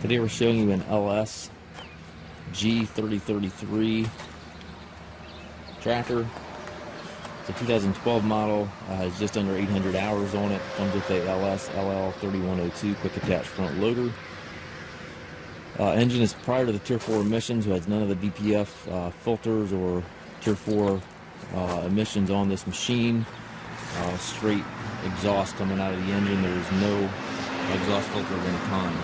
Today we're showing you an LS G3033 tractor. It's a 2012 model, has just under 800 hours on it. Comes with a LS LL3102 quick attach front loader. Engine is prior to the Tier 4 emissions, so has none of the DPF filters or Tier 4 emissions on this machine. Straight exhaust coming out of the engine. There is no exhaust filter of any kind.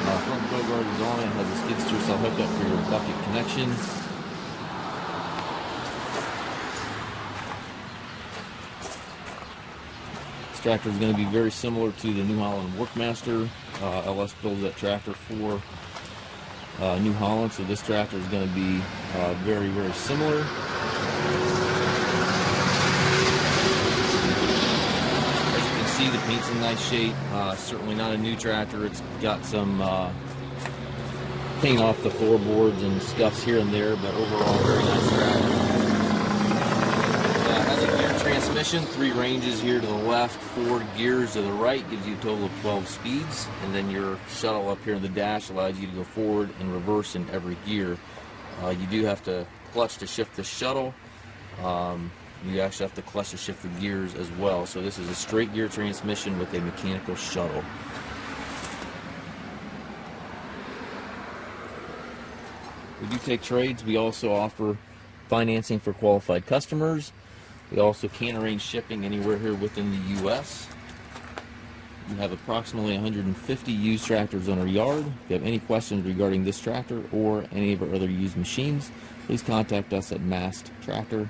Front grill guard is on it. Has a skid steer cell hooked up for your bucket connection. This tractor is going to be very similar to the New Holland Workmaster. LS builds that tractor for New Holland, so this tractor is going to be very, very similar. See, the paint's in nice shape. Certainly not a new tractor. It's got some paint off the floorboards and scuffs here and there, but overall very nice tractor. Has a gear transmission, 3 ranges here to the left, 4 gears to the right, gives you a total of 12 speeds, and then your shuttle up here in the dash allows you to go forward and reverse in every gear. You do have to clutch to shift the shuttle. You actually have to clutch to shift the gears as well. So this is a straight gear transmission with a mechanical shuttle. We do take trades. We also offer financing for qualified customers. We also can arrange shipping anywhere here within the U.S. We have approximately 150 used tractors on our yard. If you have any questions regarding this tractor or any of our other used machines, please contact us at maskedtractor.com.